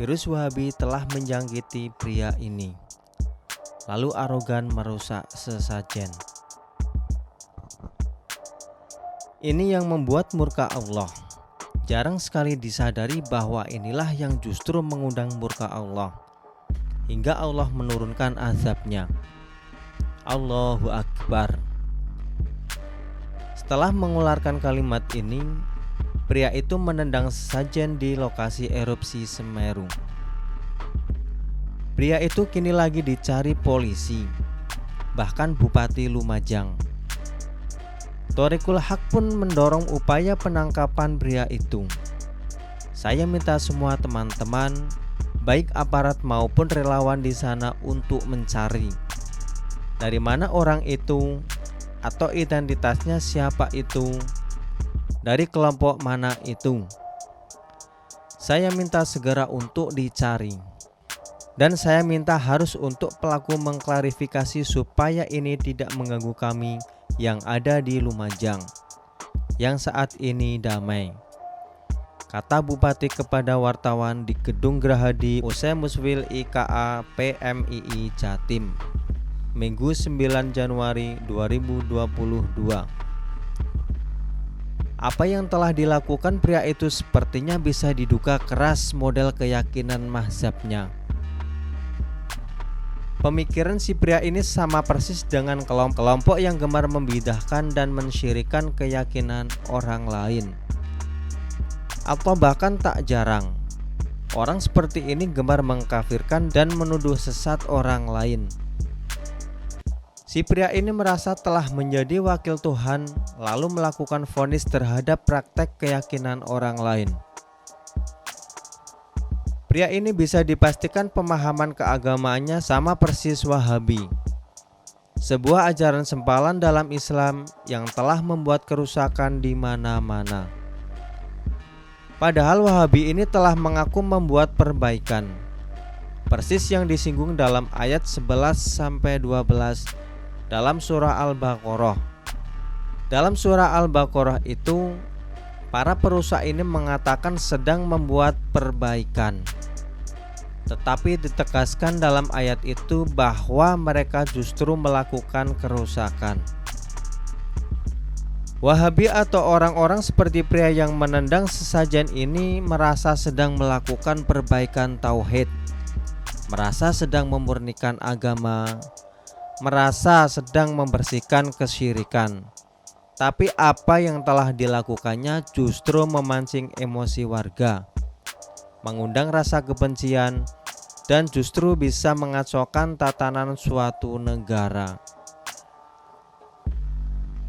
Virus Wahabi telah menjangkiti pria ini, lalu arogan merusak sesajen. Ini yang membuat murka Allah. Jarang sekali disadari bahwa inilah yang justru mengundang murka Allah, hingga Allah menurunkan azabnya. Allahu Akbar. Setelah mengeluarkan kalimat ini, pria itu menendang sesajen di lokasi erupsi Semeru. Pria itu kini lagi dicari polisi, bahkan Bupati Lumajang. Thoriqul Haq pun mendorong upaya penangkapan pria itu. Saya minta semua teman-teman, baik aparat maupun relawan di sana untuk mencari dari mana orang itu atau identitasnya siapa itu, dari kelompok mana itu. Saya minta segera untuk dicari. Dan saya minta harus untuk pelaku mengklarifikasi supaya ini tidak mengganggu kami yang ada di Lumajang, yang saat ini damai, kata Bupati kepada wartawan di Gedung Gerahadi usai Muswil IKA PMII Jatim, Minggu 9 Januari 2022. Apa yang telah dilakukan pria itu sepertinya bisa diduga keras model keyakinan mazhabnya. Pemikiran si pria ini sama persis dengan kelompok yang gemar membidahkan dan mensyirikan keyakinan orang lain. Atau bahkan tak jarang, orang seperti ini gemar mengkafirkan dan menuduh sesat orang lain. Si pria ini merasa telah menjadi wakil Tuhan, lalu melakukan vonis terhadap praktek keyakinan orang lain. Pria ini bisa dipastikan pemahaman keagamaannya sama persis Wahabi, sebuah ajaran sempalan dalam Islam yang telah membuat kerusakan di mana-mana. Padahal Wahabi ini telah mengaku membuat perbaikan, persis yang disinggung dalam ayat 11-12 dalam surah Al-Baqarah. Dalam surah Al-Baqarah itu, para perusak ini mengatakan sedang membuat perbaikan, tetapi ditegaskan dalam ayat itu bahwa mereka justru melakukan kerusakan. Wahabi atau orang-orang seperti pria yang menendang sesajen ini merasa sedang melakukan perbaikan tauhid, merasa sedang memurnikan agama, merasa sedang membersihkan kesyirikan. Tapi apa yang telah dilakukannya justru memancing emosi warga, mengundang rasa kebencian, dan justru bisa mengacaukan tatanan suatu negara.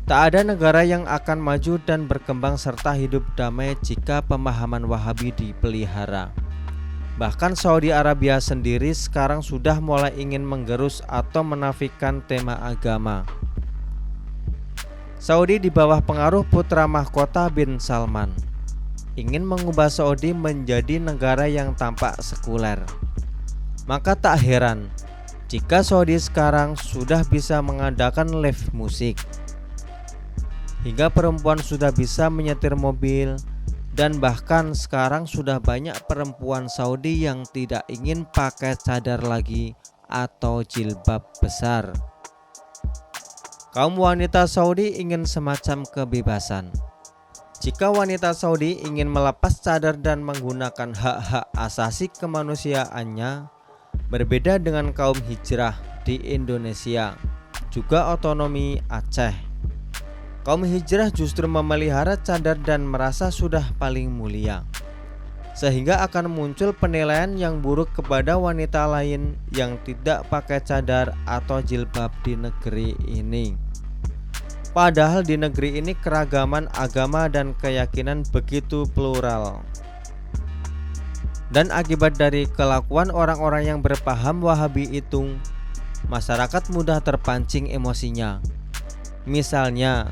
Tak ada negara yang akan maju dan berkembang serta hidup damai jika pemahaman Wahabi dipelihara. Bahkan Saudi Arabia sendiri sekarang sudah mulai ingin menggerus atau menafikan tema agama. Saudi di bawah pengaruh putra mahkota bin Salman ingin mengubah Saudi menjadi negara yang tampak sekuler. Maka tak heran jika Saudi sekarang sudah bisa mengadakan live musik, hingga perempuan sudah bisa menyetir mobil, dan bahkan sekarang sudah banyak perempuan Saudi yang tidak ingin pakai cadar lagi atau jilbab besar. Kaum wanita Saudi ingin semacam kebebasan. Jika wanita Saudi ingin melepas cadar dan menggunakan hak-hak asasi kemanusiaannya, berbeda dengan kaum hijrah di Indonesia, juga otonomi Aceh. Kaum hijrah justru memelihara cadar dan merasa sudah paling mulia, sehingga akan muncul penilaian yang buruk kepada wanita lain yang tidak pakai cadar atau jilbab di negeri ini. Padahal di negeri ini keragaman agama dan keyakinan begitu plural. Dan akibat dari kelakuan orang-orang yang berpaham Wahabi itu, masyarakat mudah terpancing emosinya. Misalnya,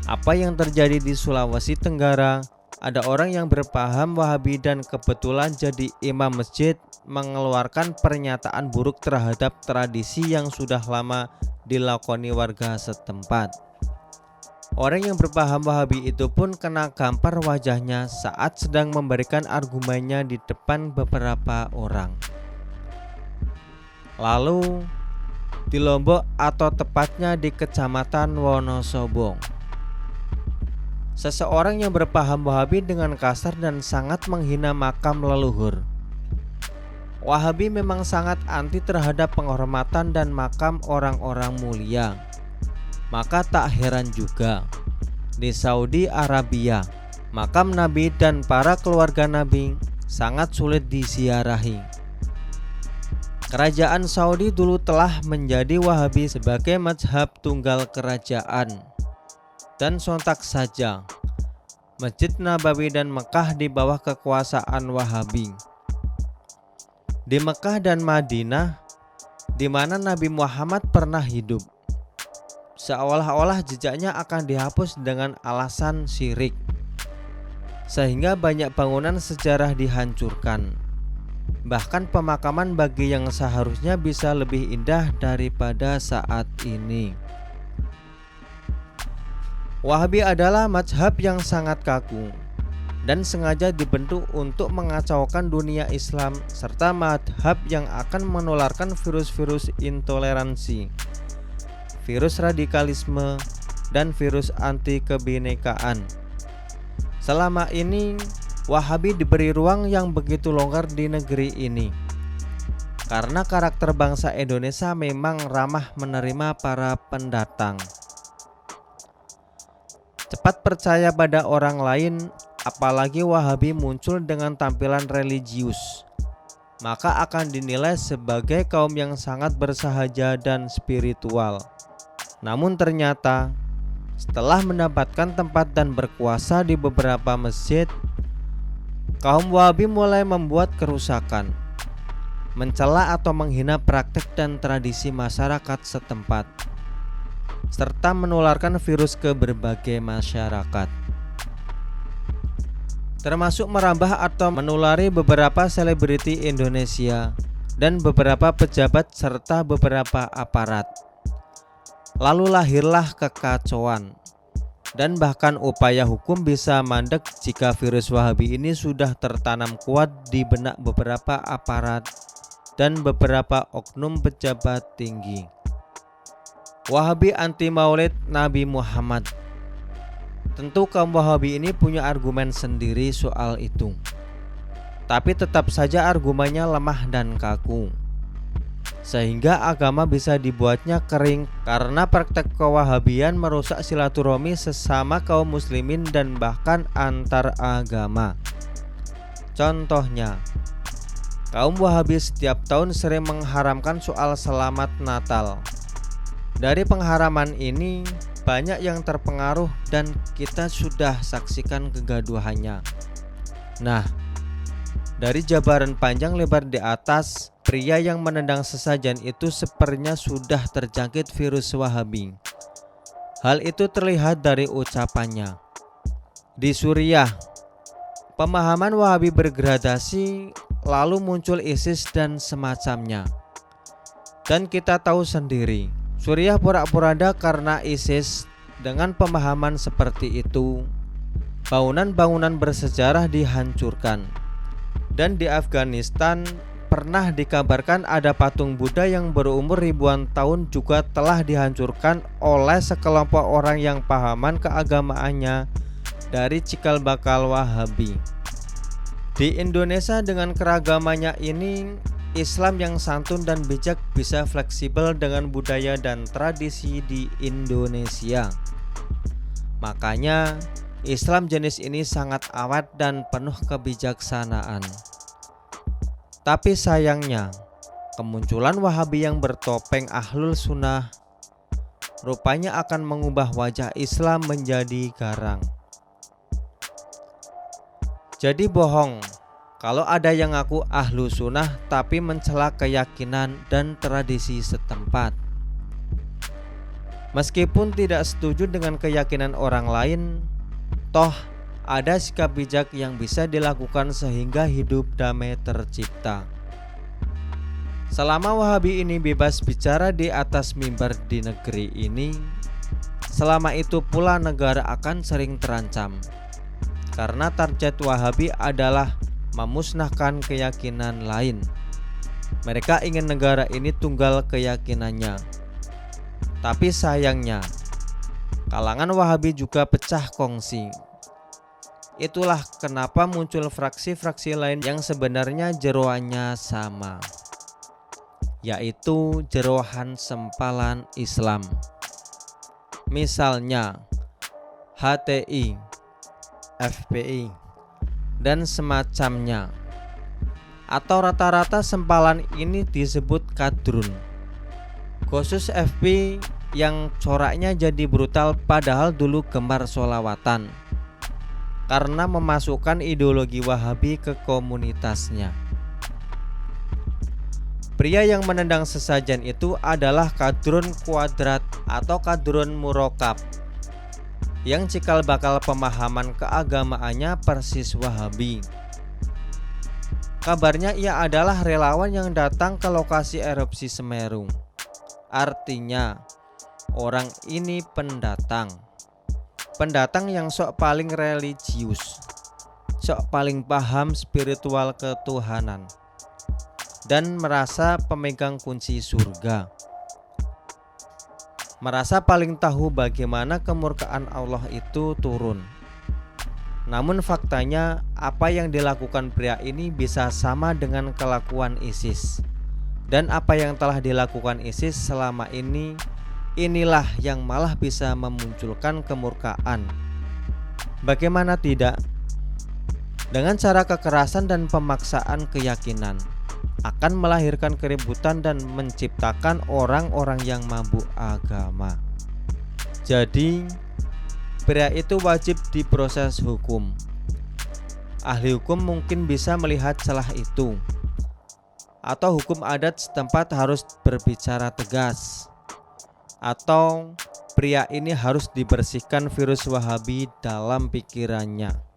apa yang terjadi di Sulawesi Tenggara, ada orang yang berpaham Wahabi dan kebetulan jadi imam masjid, mengeluarkan pernyataan buruk terhadap tradisi yang sudah lama dilakoni warga setempat. Orang yang berpaham Wahabi itu pun kena gampar wajahnya saat sedang memberikan argumennya di depan beberapa orang. Lalu di Lombok, atau tepatnya di Kecamatan Wonosobo, seseorang yang berpaham Wahabi dengan kasar dan sangat menghina makam leluhur. Wahabi memang sangat anti terhadap penghormatan dan makam orang-orang mulia. Maka tak heran juga di Saudi Arabia, makam Nabi dan para keluarga Nabi sangat sulit disiarahi. Kerajaan Saudi dulu telah menjadi Wahabi sebagai mazhab tunggal kerajaan. Dan sontak saja Masjid Nabawi dan Mekah di bawah kekuasaan Wahabi. Di Mekah dan Madinah, di mana Nabi Muhammad pernah hidup, seolah-olah jejaknya akan dihapus dengan alasan syirik, sehingga banyak bangunan sejarah dihancurkan. Bahkan pemakaman bagi yang seharusnya bisa lebih indah daripada saat ini. Wahabi adalah mazhab yang sangat kaku dan sengaja dibentuk untuk mengacaukan dunia Islam, serta mazhab yang akan menularkan virus-virus intoleransi, virus radikalisme, dan virus anti kebinekaan. Selama ini Wahabi diberi ruang yang begitu longgar di negeri ini karena karakter bangsa Indonesia memang ramah menerima para pendatang. Cepat percaya pada orang lain, apalagi Wahabi muncul dengan tampilan religius, maka akan dinilai sebagai kaum yang sangat bersahaja dan spiritual. Namun ternyata setelah mendapatkan tempat dan berkuasa di beberapa masjid, kaum Wahabi mulai membuat kerusakan, mencela atau menghina praktek dan tradisi masyarakat setempat, serta menularkan virus ke berbagai masyarakat, termasuk merambah atau menulari beberapa selebriti Indonesia dan beberapa pejabat serta beberapa aparat. Lalu lahirlah kekacauan dan bahkan upaya hukum bisa mandek jika virus Wahabi ini sudah tertanam kuat di benak beberapa aparat dan beberapa oknum pejabat tinggi. Wahabi anti maulid Nabi Muhammad. Tentu kaum Wahabi ini punya argumen sendiri soal itu, tapi tetap saja argumennya lemah dan kaku, sehingga agama bisa dibuatnya kering karena praktek kewahabian merusak silaturahmi sesama kaum muslimin dan bahkan antar agama. Contohnya, kaum Wahabi setiap tahun sering mengharamkan soal selamat Natal. Dari pengharaman ini banyak yang terpengaruh dan kita sudah saksikan kegaduhannya. Nah, dari jabaran panjang lebar di atas, pria yang menendang sesajen itu sepertinya sudah terjangkit virus Wahabi. Hal itu terlihat dari ucapannya. Di Suriah, pemahaman Wahabi bergradasi, lalu muncul ISIS dan semacamnya. Dan kita tahu sendiri, Suriah porak-poranda karena ISIS. Dengan pemahaman seperti itu, bangunan-bangunan bersejarah dihancurkan. Dan di Afghanistan pernah dikabarkan ada patung Buddha yang berumur ribuan tahun juga telah dihancurkan oleh sekelompok orang yang pahaman keagamaannya dari cikal bakal Wahabi. Di Indonesia dengan keragamannya ini, Islam yang santun dan bijak bisa fleksibel dengan budaya dan tradisi di Indonesia. Makanya Islam jenis ini sangat awet dan penuh kebijaksanaan. Tapi sayangnya, kemunculan Wahabi yang bertopeng Ahlul Sunnah rupanya akan mengubah wajah Islam menjadi garang. Jadi bohong kalau ada yang ngaku ahlu sunnah tapi mencela keyakinan dan tradisi setempat. Meskipun tidak setuju dengan keyakinan orang lain, toh ada sikap bijak yang bisa dilakukan sehingga hidup damai tercipta. Selama Wahabi ini bebas bicara di atas mimbar di negeri ini, selama itu pula negara akan sering terancam. Karena target Wahabi adalah memusnahkan keyakinan lain. Mereka ingin negara ini tunggal keyakinannya. Tapi sayangnya, kalangan Wahabi juga pecah kongsi. Itulah kenapa muncul fraksi-fraksi lain yang sebenarnya jeroannya sama, yaitu jeroan sempalan Islam. Misalnya HTI, FPI, dan semacamnya. Atau rata-rata sempalan ini disebut kadrun. Khusus FP yang coraknya jadi brutal padahal dulu gemar sholawatan karena memasukkan ideologi Wahabi ke komunitasnya. Pria yang menendang sesajen itu adalah kadrun kuadrat atau kadrun murokab, yang cikal bakal pemahaman keagamaannya persis Wahabi. Kabarnya ia adalah relawan yang datang ke lokasi erupsi Semeru. Artinya, orang ini pendatang yang sok paling religius, sok paling paham spiritual ketuhanan, dan merasa pemegang kunci surga. Merasa paling tahu bagaimana kemurkaan Allah itu turun. Namun faktanya apa yang dilakukan pria ini bisa sama dengan kelakuan ISIS. Dan apa yang telah dilakukan ISIS selama ini, inilah yang malah bisa memunculkan kemurkaan. Bagaimana tidak? Dengan cara kekerasan dan pemaksaan keyakinan akan melahirkan keributan dan menciptakan orang-orang yang mabuk agama. Jadi, pria itu wajib diproses hukum. Ahli hukum mungkin bisa melihat celah itu, atau hukum adat setempat harus berbicara tegas, atau pria ini harus dibersihkan virus Wahabi dalam pikirannya.